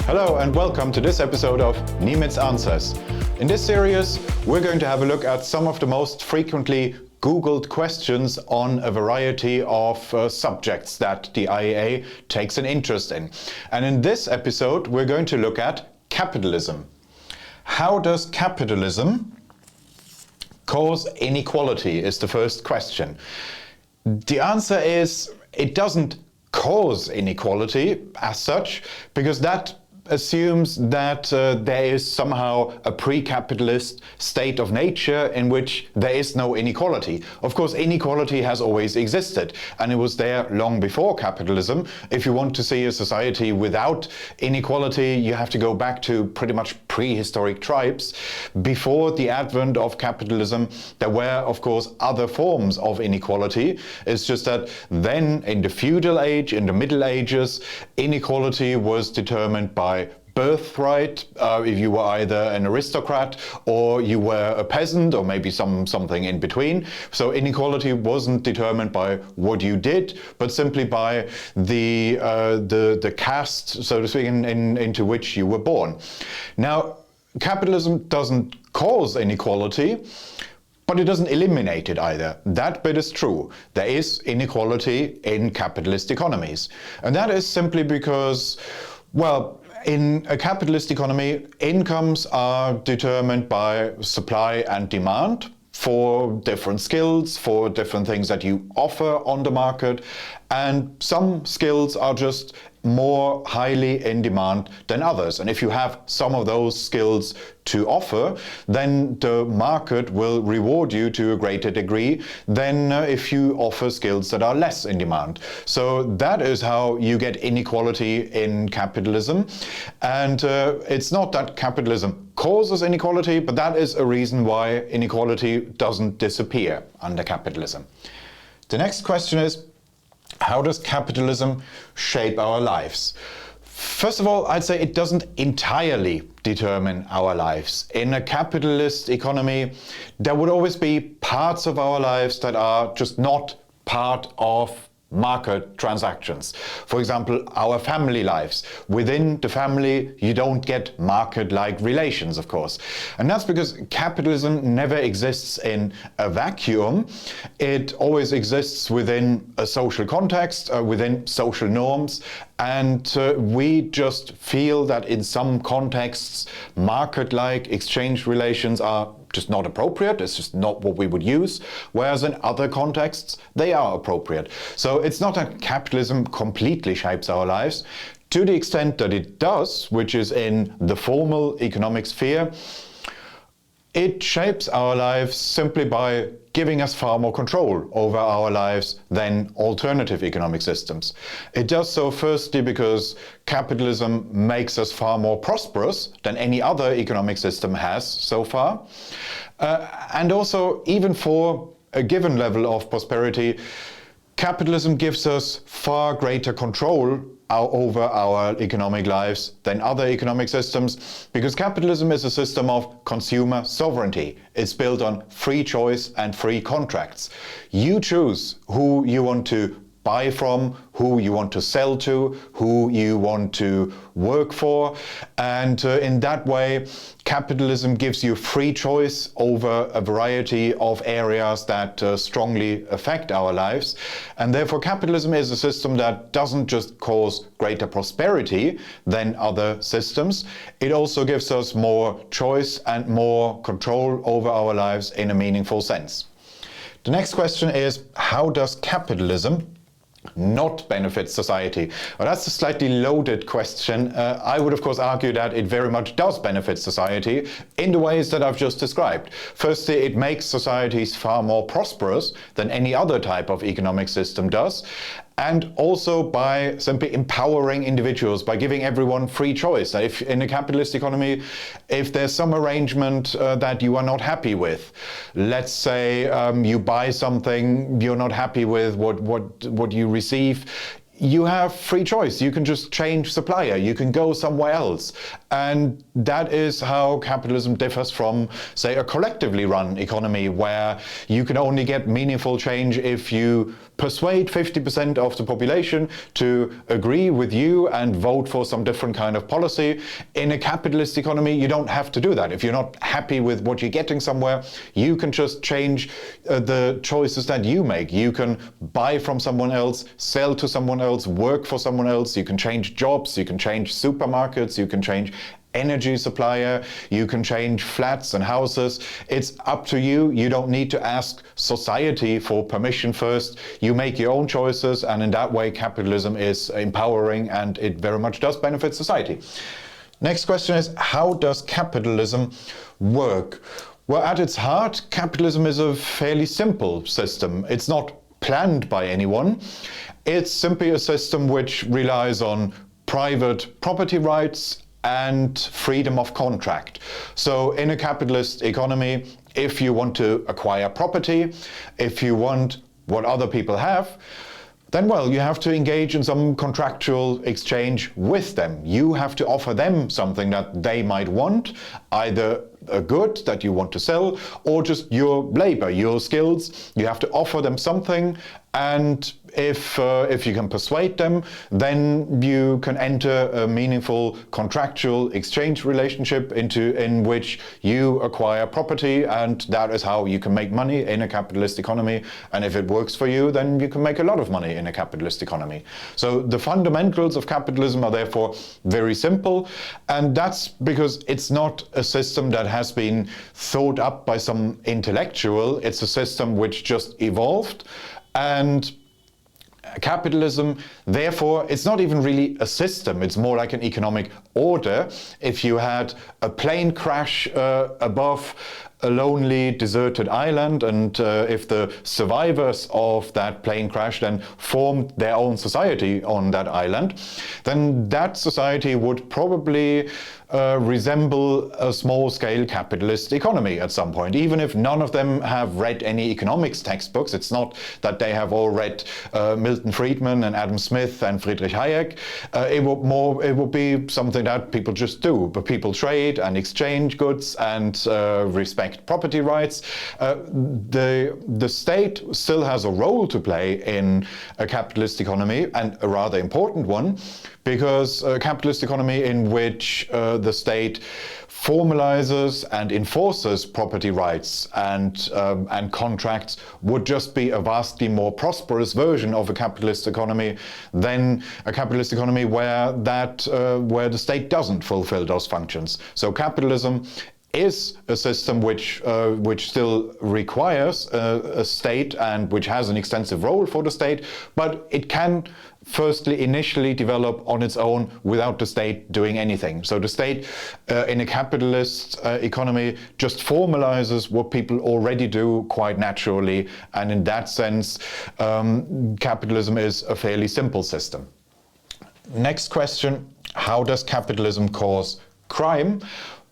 Hello and welcome to this episode of Niemietz Answers. In this series, we're going to have a look at some of the most frequently Googled questions on a variety of subjects that the IEA takes an interest in. And in this episode, we're going to look at capitalism. How does capitalism cause inequality is the first question. The answer is it doesn't cause inequality as such, because that assumes that there is somehow a pre-capitalist state of nature in which there is no inequality. Of course, inequality has always existed, and it was there long before capitalism. If you want to see a society without inequality, you have to go back to pretty much prehistoric tribes. Before the advent of capitalism, there were, of course, other forms of inequality. It's just that then, in the feudal age, in the Middle Ages, inequality was determined by birthright, if you were either an aristocrat or you were a peasant or maybe something in between. So inequality wasn't determined by what you did, but simply by the caste, so to speak, into which you were born. Now, capitalism doesn't cause inequality, but it doesn't eliminate it either. That bit is true. There is inequality in capitalist economies. And that is simply because, well, in a capitalist economy, incomes are determined by supply and demand for different skills, for different things that you offer on the market, and some skills are just more highly in demand than others. And if you have some of those skills to offer, then the market will reward you to a greater degree than if you offer skills that are less in demand. So that is how you get inequality in capitalism. And it's not that capitalism causes inequality, but that is a reason why inequality doesn't disappear under capitalism. The next question is, how does capitalism shape our lives? First of all, I'd say it doesn't entirely determine our lives. In a capitalist economy, there would always be parts of our lives that are just not part of market transactions. For example, our family lives. Within the family, you don't get market-like relations, of course. And that's because capitalism never exists in a vacuum. It always exists within a social context, within social norms. And we just feel that in some contexts, market-like exchange relations are just not appropriate. It's just not what we would use. Whereas in other contexts, they are appropriate. So it's not that capitalism completely shapes our lives. To the extent that it does, which is in the formal economic sphere, it shapes our lives simply by giving us far more control over our lives than alternative economic systems. It does so firstly because capitalism makes us far more prosperous than any other economic system has so far. And also, even for a given level of prosperity, capitalism gives us far greater control over our economic lives than other economic systems, because capitalism is a system of consumer sovereignty. It's built on free choice and free contracts. You choose who you want to buy from, who you want to sell to, who you want to work for. And in that way, capitalism gives you free choice over a variety of areas that strongly affect our lives. And therefore, capitalism is a system that doesn't just cause greater prosperity than other systems. It also gives us more choice and more control over our lives in a meaningful sense. The next question is, how does capitalism not benefit society? Well, that's a slightly loaded question. I would of course argue that it very much does benefit society in the ways that I've just described. Firstly, it makes societies far more prosperous than any other type of economic system does. And also by simply empowering individuals, by giving everyone free choice. If in a capitalist economy, if there's some arrangement that you are not happy with, let's say you buy something you're not happy with, what you receive, you have free choice. You can just change supplier. You can go somewhere else. And that is how capitalism differs from, say, a collectively run economy where you can only get meaningful change if you persuade 50% of the population to agree with you and vote for some different kind of policy. In a capitalist economy, you don't have to do that. If you're not happy with what you're getting somewhere, you can just change the choices that you make. You can buy from someone else, sell to someone else, work for someone else. You can change jobs, you can change supermarkets, you can change energy supplier, you can change flats and houses. It's up to you. You don't need to ask society for permission first. You make your own choices, and in that way capitalism is empowering and it very much does benefit society. Next question is, how does capitalism work? Well, at its heart, capitalism is a fairly simple system. It's not planned by anyone. It's simply a system which relies on private property rights and freedom of contract. So in a capitalist economy, if you want to acquire property, if you want what other people have, then, well, you have to engage in some contractual exchange with them. You have to offer them something that they might want, either a good that you want to sell or just your labor, your skills. You have to offer them something, and if you can persuade them, then you can enter a meaningful contractual exchange relationship in which you acquire property, and that is how you can make money in a capitalist economy. And if it works for you, then you can make a lot of money in a capitalist economy. So the fundamentals of capitalism are therefore very simple, and that's because it's not a system that has been thought up by some intellectual. It's a system which just evolved, and capitalism, therefore, it's not even really a system, it's more like an economic order. If you had a plane crash above a lonely, deserted island, and if the survivors of that plane crash then formed their own society on that island, then that society would probably resemble a small-scale capitalist economy at some point. Even if none of them have read any economics textbooks, it's not that they have all read Milton Friedman and Adam Smith and Friedrich Hayek. It would be something that people just do. But people trade and exchange goods and respect property rights. The state still has a role to play in a capitalist economy, and a rather important one, because a capitalist economy in which the state formalizes and enforces property rights and contracts would just be a vastly more prosperous version of a capitalist economy than a capitalist economy where the state doesn't fulfill those functions. So capitalism is a system which still requires a state and which has an extensive role for the state, but it can initially develop on its own without the state doing anything. So the state in a capitalist economy just formalizes what people already do quite naturally, and in that sense capitalism is a fairly simple system. Next question, how does capitalism cause crime?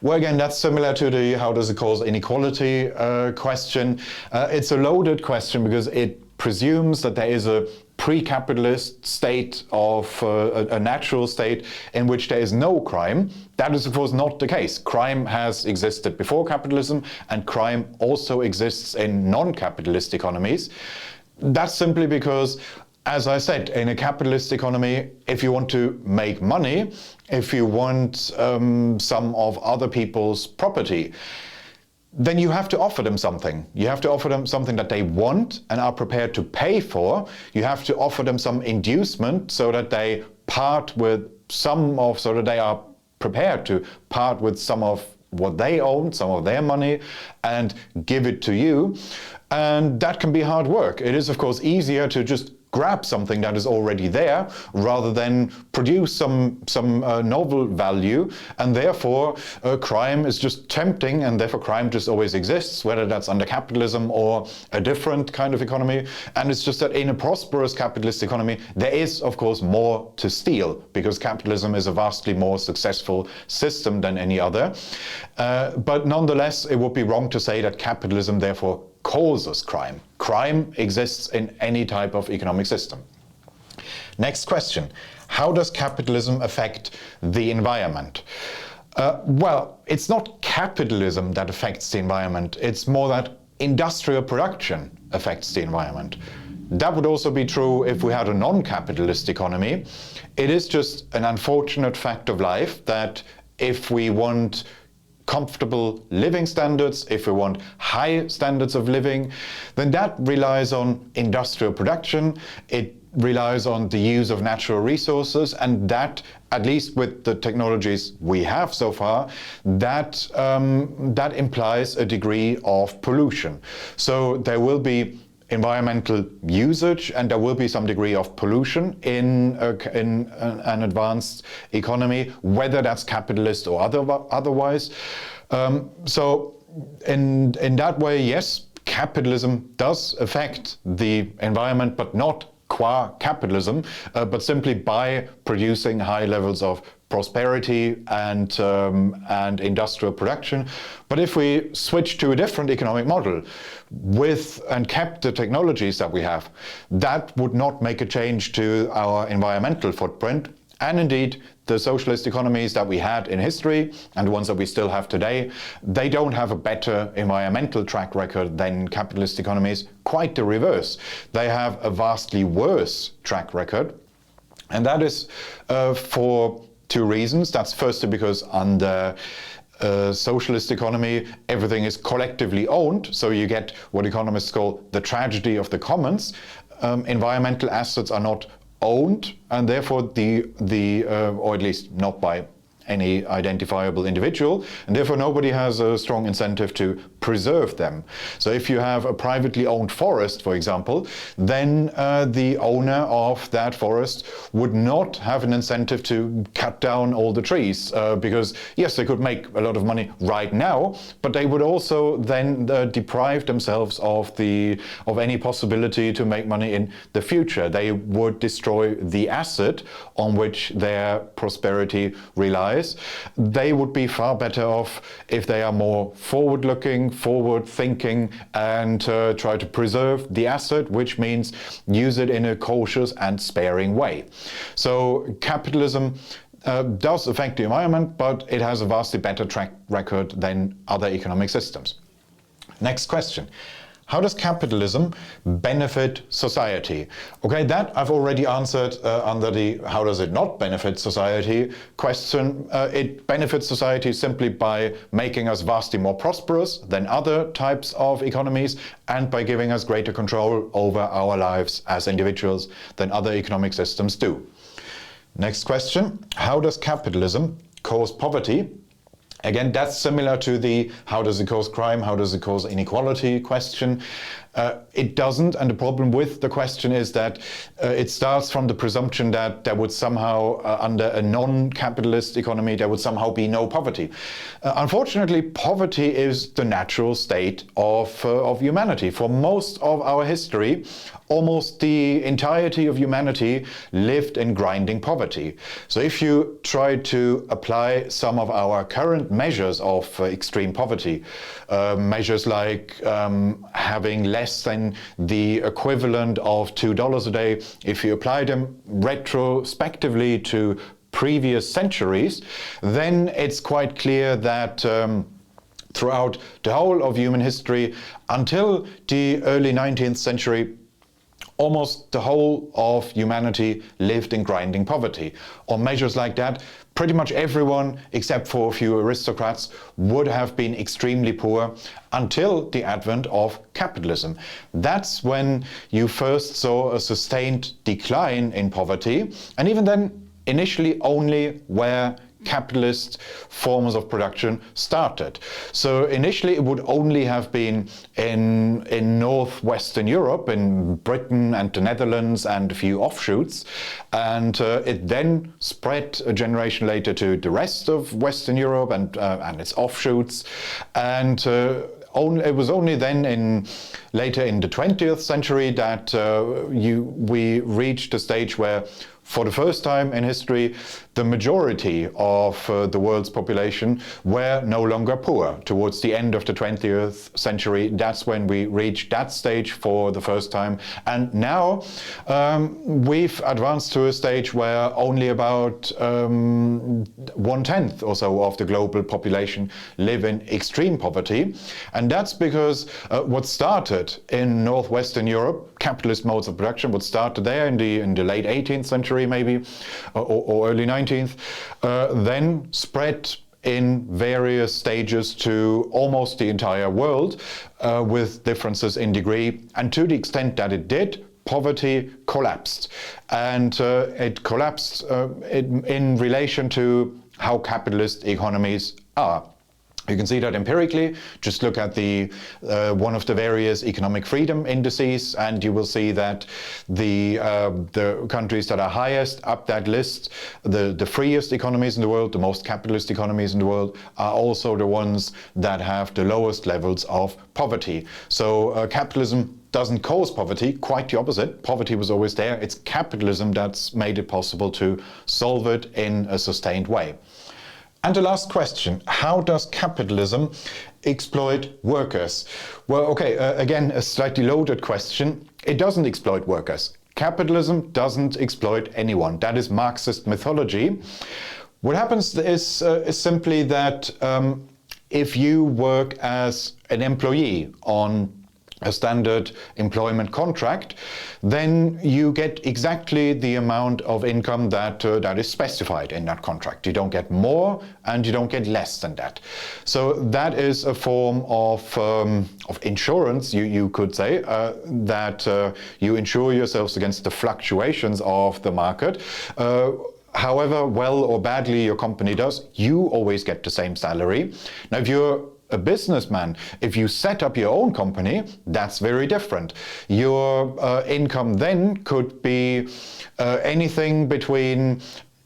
Well, again, that's similar to the how does it cause inequality question. It's a loaded question because it presumes that there is a pre-capitalist state of a natural state in which there is no crime. That is, of course, not the case. Crime has existed before capitalism, and crime also exists in non-capitalist economies. That's simply because, as I said, in a capitalist economy, if you want to make money, if you want some of other people's property, then you have to offer them something. You have to offer them something that they want and are prepared to pay for. You have to offer them some inducement so that they so that they are prepared to part with some of what they own, some of their money, and give it to you. And that can be hard work. It is, of course, easier to just grab something that is already there rather than produce some novel value, and therefore crime is just tempting, and therefore crime just always exists, whether that's under capitalism or a different kind of economy. And it's just that in a prosperous capitalist economy there is, of course, more to steal, because capitalism is a vastly more successful system than any other. But nonetheless, it would be wrong to say that capitalism therefore causes crime. Crime exists in any type of economic system. Next question. How does capitalism affect the environment? Well, it's not capitalism that affects the environment. It's more that industrial production affects the environment. that would also be true if we had a non-capitalist economy. It is just an unfortunate fact of life that if we want comfortable living standards, if we want high standards of living, then that relies on industrial production. It relies on the use of natural resources, and that, at least with the technologies we have so far, that implies a degree of pollution. So there will be environmental usage, and there will be some degree of pollution in an advanced economy, whether that's capitalist or otherwise. So in that way, yes, capitalism does affect the environment, but not qua capitalism, but simply by producing high levels of prosperity and industrial production. But if we switch to a different economic model and kept the technologies that we have, that would not make a change to our environmental footprint. And indeed, the socialist economies that we had in history and the ones that we still have today, they don't have a better environmental track record than capitalist economies. Quite the reverse. They have a vastly worse track record. And that is for two reasons. That's firstly because under socialist economy, everything is collectively owned. So you get what economists call the tragedy of the commons. Environmental assets are not owned, and therefore or at least not by any identifiable individual, and therefore nobody has a strong incentive to preserve them. So if you have a privately owned forest, for example, then the owner of that forest would not have an incentive to cut down all the trees, because yes, they could make a lot of money right now, but they would also then deprive themselves of any possibility to make money in the future. They would destroy the asset on which their prosperity relies. They would be far better off if they are more forward-looking, forward-thinking, and try to preserve the asset, which means use it in a cautious and sparing way. So capitalism does affect the environment, but it has a vastly better track record than other economic systems. Next question. How does capitalism benefit society? Okay, that I've already answered under the how does it not benefit society question. It benefits society simply by making us vastly more prosperous than other types of economies, and by giving us greater control over our lives as individuals than other economic systems do. Next question. How does capitalism cause poverty? Again, that's similar to the how does it cause crime, how does it cause inequality question. It doesn't, and the problem with the question is that it starts from the presumption that there would somehow, under a non-capitalist economy, there would somehow be no poverty. Unfortunately, poverty is the natural state of humanity. For most of our history, almost the entirety of humanity lived in grinding poverty. So if you try to apply some of our current measures of extreme poverty, measures like having less than the equivalent of $2 a day, if you apply them retrospectively to previous centuries, then it's quite clear that throughout the whole of human history, until the early 19th century, almost the whole of humanity lived in grinding poverty. On measures like that, pretty much everyone, except for a few aristocrats, would have been extremely poor until the advent of capitalism. That's when you first saw a sustained decline in poverty, and even then, initially only where capitalist forms of production started. So initially it would only have been in northwestern Europe, in Britain and the Netherlands and a few offshoots, and it then spread a generation later to the rest of Western Europe and its offshoots, and it was only then later in the 20th century that we reached a stage where for the first time in history, the majority of the world's population were no longer poor. Towards the end of the 20th century, that's when we reached that stage for the first time. And now we've advanced to a stage where only about 1/10 or so of the global population live in extreme poverty. And that's because what started in Northwestern Europe, capitalist modes of production, what started there in the late 18th century maybe, or early 19th, then spread in various stages to almost the entire world, with differences in degree. And to the extent that it did, poverty collapsed. And it collapsed in relation to how capitalist economies are. You can see that empirically. Just look at the one of the various economic freedom indices, and you will see that the countries that are highest up that list, the freest economies in the world, the most capitalist economies in the world, are also the ones that have the lowest levels of poverty. So capitalism doesn't cause poverty, quite the opposite. Poverty was always there. It's capitalism that's made it possible to solve it in a sustained way. And the last question, how does capitalism exploit workers? Well, okay, again, a slightly loaded question. It doesn't exploit workers. Capitalism doesn't exploit anyone. That is Marxist mythology. What happens is simply that if you work as an employee on a standard employment contract, then you get exactly the amount of income that is specified in that contract. You don't get more and you don't get less than that. So that is a form of insurance, you could say, that you insure yourselves against the fluctuations of the market. However well or badly your company does, you always get the same salary. Now, if you're a businessman, if you set up your own company, that's very different. Your income then could be anything between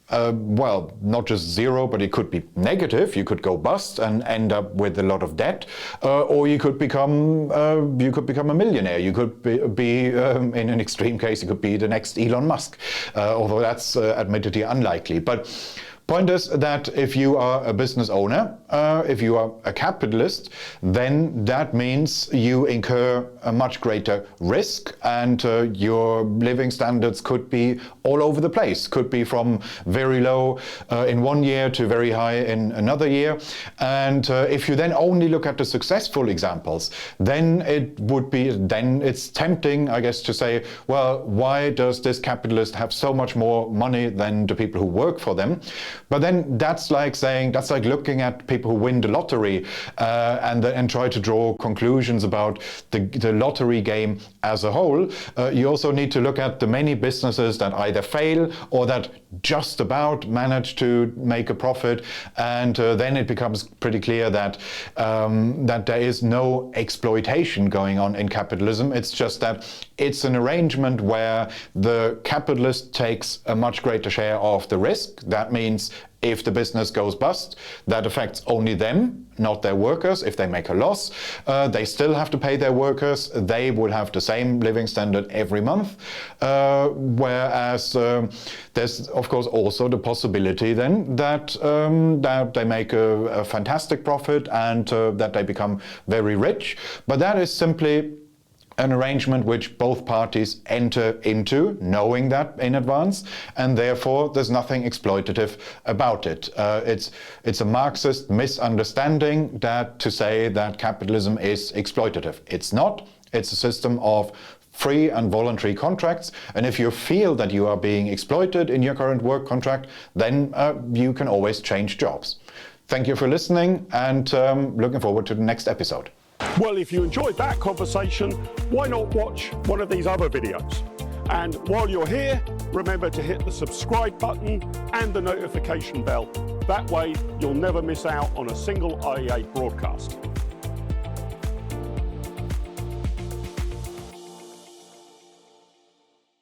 well, not just zero, but it could be negative. You could go bust and end up with a lot of debt, or you could become a millionaire. You could be in an extreme case, you could be the next Elon Musk, although that's admittedly unlikely. But point is that if you are a business owner, if you are a capitalist, then that means you incur a much greater risk, and your living standards could be all over the place. Could be from very low in one year to very high in another year. And if you then only look at the successful examples, then it's tempting, I guess, to say, well, why does this capitalist have so much more money than the people who work for them? But then that's like looking at people who win the lottery and try to draw conclusions about the lottery game as a whole. You also need to look at the many businesses that either fail or that just about manage to make a profit, and then it becomes pretty clear that there is no exploitation going on in capitalism. It's just that it's an arrangement where the capitalist takes a much greater share of the risk. That means if the business goes bust, that affects only them, not their workers. If they make a loss, they still have to pay their workers. They would have the same living standard every month. Whereas there's, of course, also the possibility then that they make a fantastic profit and that they become very rich. But that is simply an arrangement which both parties enter into, knowing that in advance, and therefore there's nothing exploitative about it. It's a Marxist misunderstanding to say that capitalism is exploitative. It's not. It's a system of free and voluntary contracts, and if you feel that you are being exploited in your current work contract, then you can always change jobs. Thank you for listening, and looking forward to the next episode. Well, if you enjoyed that conversation, why not watch one of these other videos? And while you're here, remember to hit the subscribe button and the notification bell. That way, you'll never miss out on a single IEA broadcast.